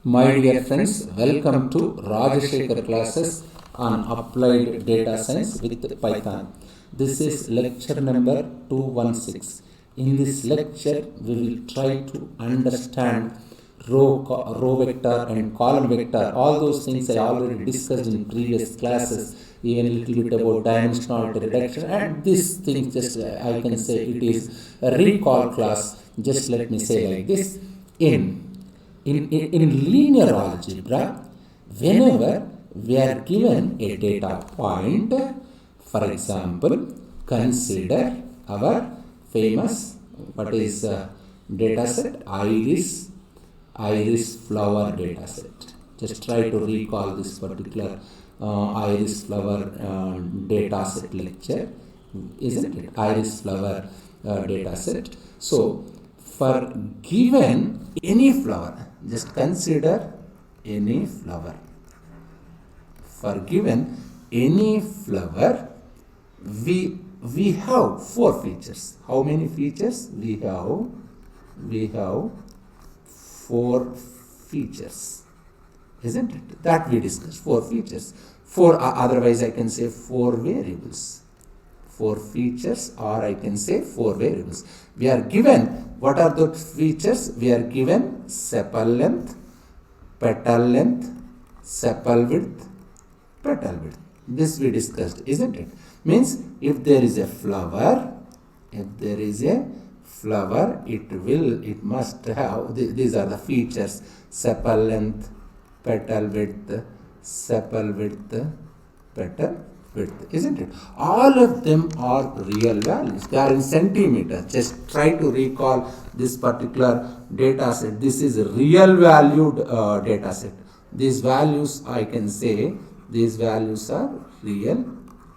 My dear friends, welcome to Rajashekar classes on applied data science with Python. This is lecture number 216. In this lecture, we will try to understand row vector and column vector. All those things I already discussed in previous classes, even a little bit about dimensionality reduction, and this thing just I can say it is a recall class. Just let me say like this. In linear algebra, whenever we are given a data point, for example, consider our famous what is data set iris flower data set. Just try to recall this particular iris flower data set lecture, isn't it? Iris flower data set. So for given any flower, just consider any flower. For given any flower, we have four features. How many features? We have four features, isn't it? That we discussed. Four features. Otherwise I can say four variables. Four features, or I can say four variables. We are given, what are the features? We are given sepal length, petal length, sepal width, petal width. This we discussed, isn't it? Means if there is a flower, it must have, these are the features: sepal length, petal width, sepal width, petal width, isn't it? All of them are real values. They are in centimeters. Just try to recall this particular data set. This is a real valued data set. These values, I can say, these values are real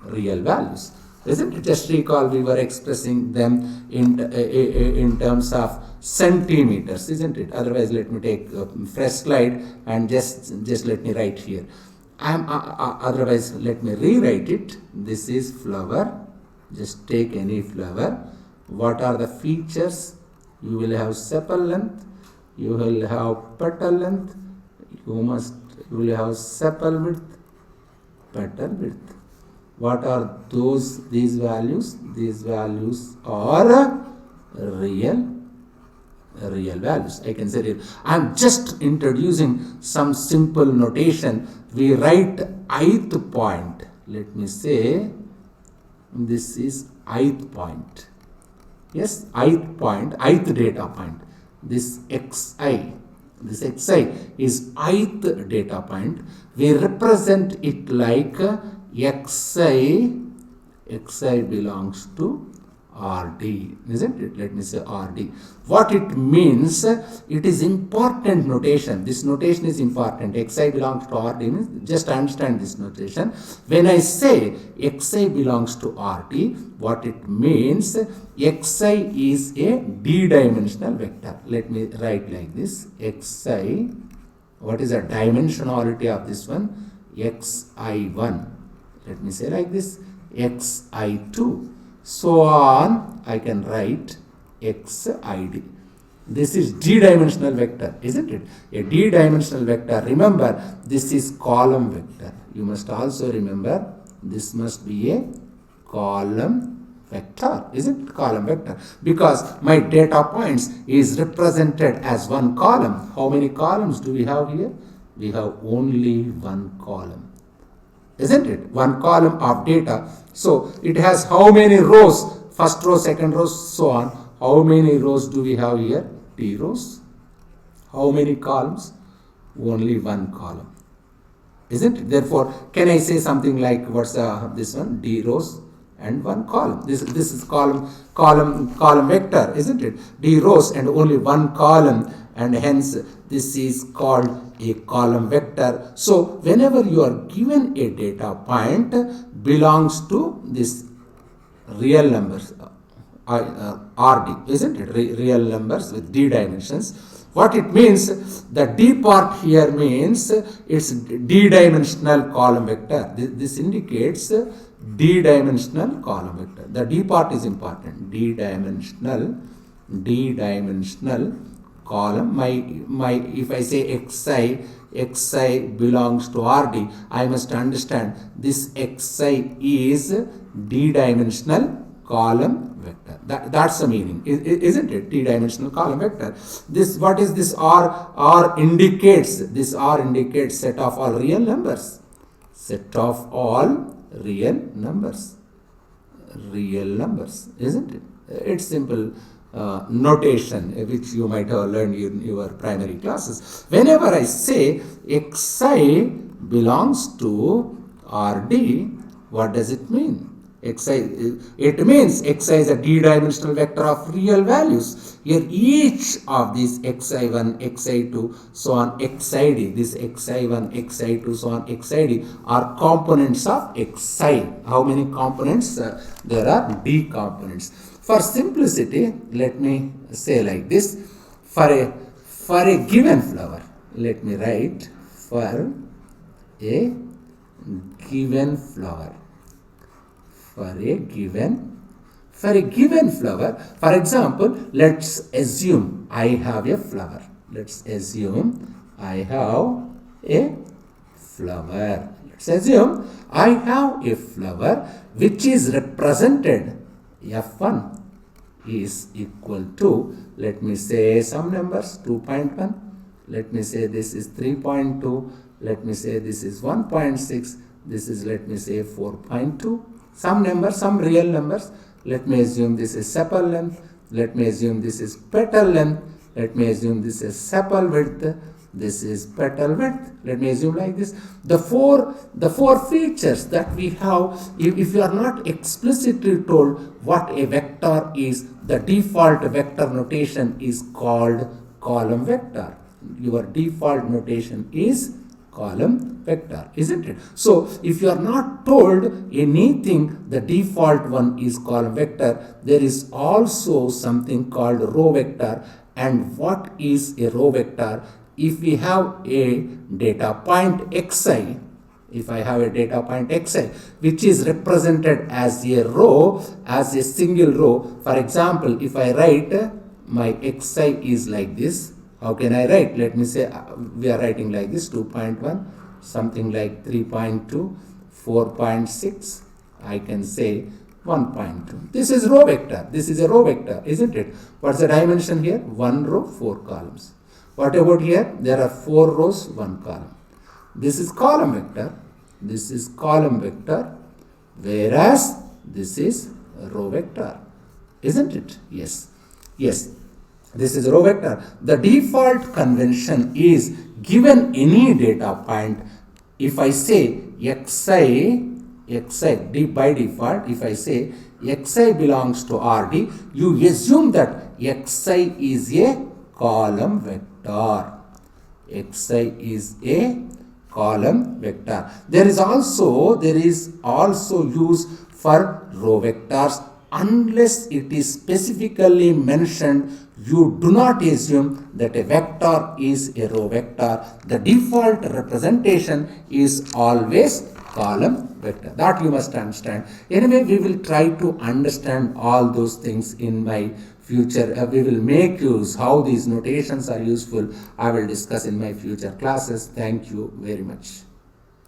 values, isn't it? Just recall, we were expressing them in terms of centimeters, isn't it? Otherwise, let me take a fresh slide and just let me write here. Otherwise, let me rewrite it. This is flower. Just take any flower. What are the features? You will have sepal length. You will have petal length. You will have sepal width, petal width. What are these values? These values are real values. I can say it. I am just introducing some simple notation. We write ith point. Let me say this is ith point. Yes, ith point, ith data point. This xi is ith data point. We represent it like xi belongs to RD, isn't it? Let me say RD. What it means, it is important notation. This notation is important. Xi belongs to RD means, just understand this notation. When I say xi belongs to RD, what it means, xi is a d-dimensional vector. Let me write like this. Xi, what is the dimensionality of this one? xi1. Let me say like this. xi2. So on, I can write xid. This is d-dimensional vector, isn't it? A d-dimensional vector. Remember, this is column vector. You must also remember, this must be a column vector, isn't it? Column vector. Because my data points is represented as one column. How many columns do we have here? We have only one column, isn't it? One column of data. So it has how many rows? First row, second row, so on. How many rows do we have here? T rows. How many columns? Only one column, isn't it? Therefore, can I say something like, what's this one? D rows and one column. This is column vector, isn't it? D rows and only one column, and hence this is called a column vector. So whenever you are given a data point belongs to this real numbers, RD, isn't it? Real numbers with d dimensions. What it means, the d part here means it's d-dimensional column vector. This indicates d-dimensional column vector. The d part is important. D-dimensional column. If I say xi belongs to RD, I must understand this xi is d-dimensional column vector. That's the meaning, isn't it? D-dimensional column vector. This, what is this R? R indicates, this R indicates set of all real numbers. Set of all real numbers. Real numbers, isn't it? It's simple notation which you might have learned in your primary classes. Whenever I say xi belongs to RD, what does it mean? Xi, it means xi is a d-dimensional vector of real values. Here each of these xi1, xi2, so on xid, this xi1, xi2, so on xid are components of xi. How many components? There are d components. For simplicity, let me say like this. For a given flower, let me write for a given flower. For a given flower, for example, let's assume I have a flower. Let's assume I have a flower. Let's assume I have a flower which is represented, F1 is equal to, let me say some numbers, 2.1, let me say this is 3.2, let me say this is 1.6, this is, let me say, 4.2. Some numbers, some real numbers. Let me assume this is sepal length. Let me assume this is petal length. Let me assume this is sepal width. This is petal width. Let me assume like this. The four features that we have, if you are not explicitly told what a vector is, the default vector notation is called column vector. Your default notation is column vector, isn't it? So if you are not told anything, the default one is column vector. There is also something called row vector. And what is a row vector? If we have a data point xi, if I have a data point xi which is represented as a row, as a single row, for example, if I write my xi is like this, how can I write? Let me say we are writing like this, 2.1, something like 3.2, 4.6, I can say 1.2. This is row vector. This is a row vector, isn't it? What's the dimension here? 1 row, 4 columns. What about here? There are 4 rows, 1 column. This is column vector. This is column vector, whereas this is row vector, isn't it? Yes. Yes. This is row vector. The default convention is given any data point. If I say xi by default, if I say xi belongs to RD, you assume that xi is a column vector. Xi is a column vector. There is also use for row vectors. Unless it is specifically mentioned, you do not assume that a vector is a row vector. The default representation is always column vector. That you must understand. Anyway, we will try to understand all those things in my future. We will make use how these notations are useful. I will discuss in my future classes. Thank you very much.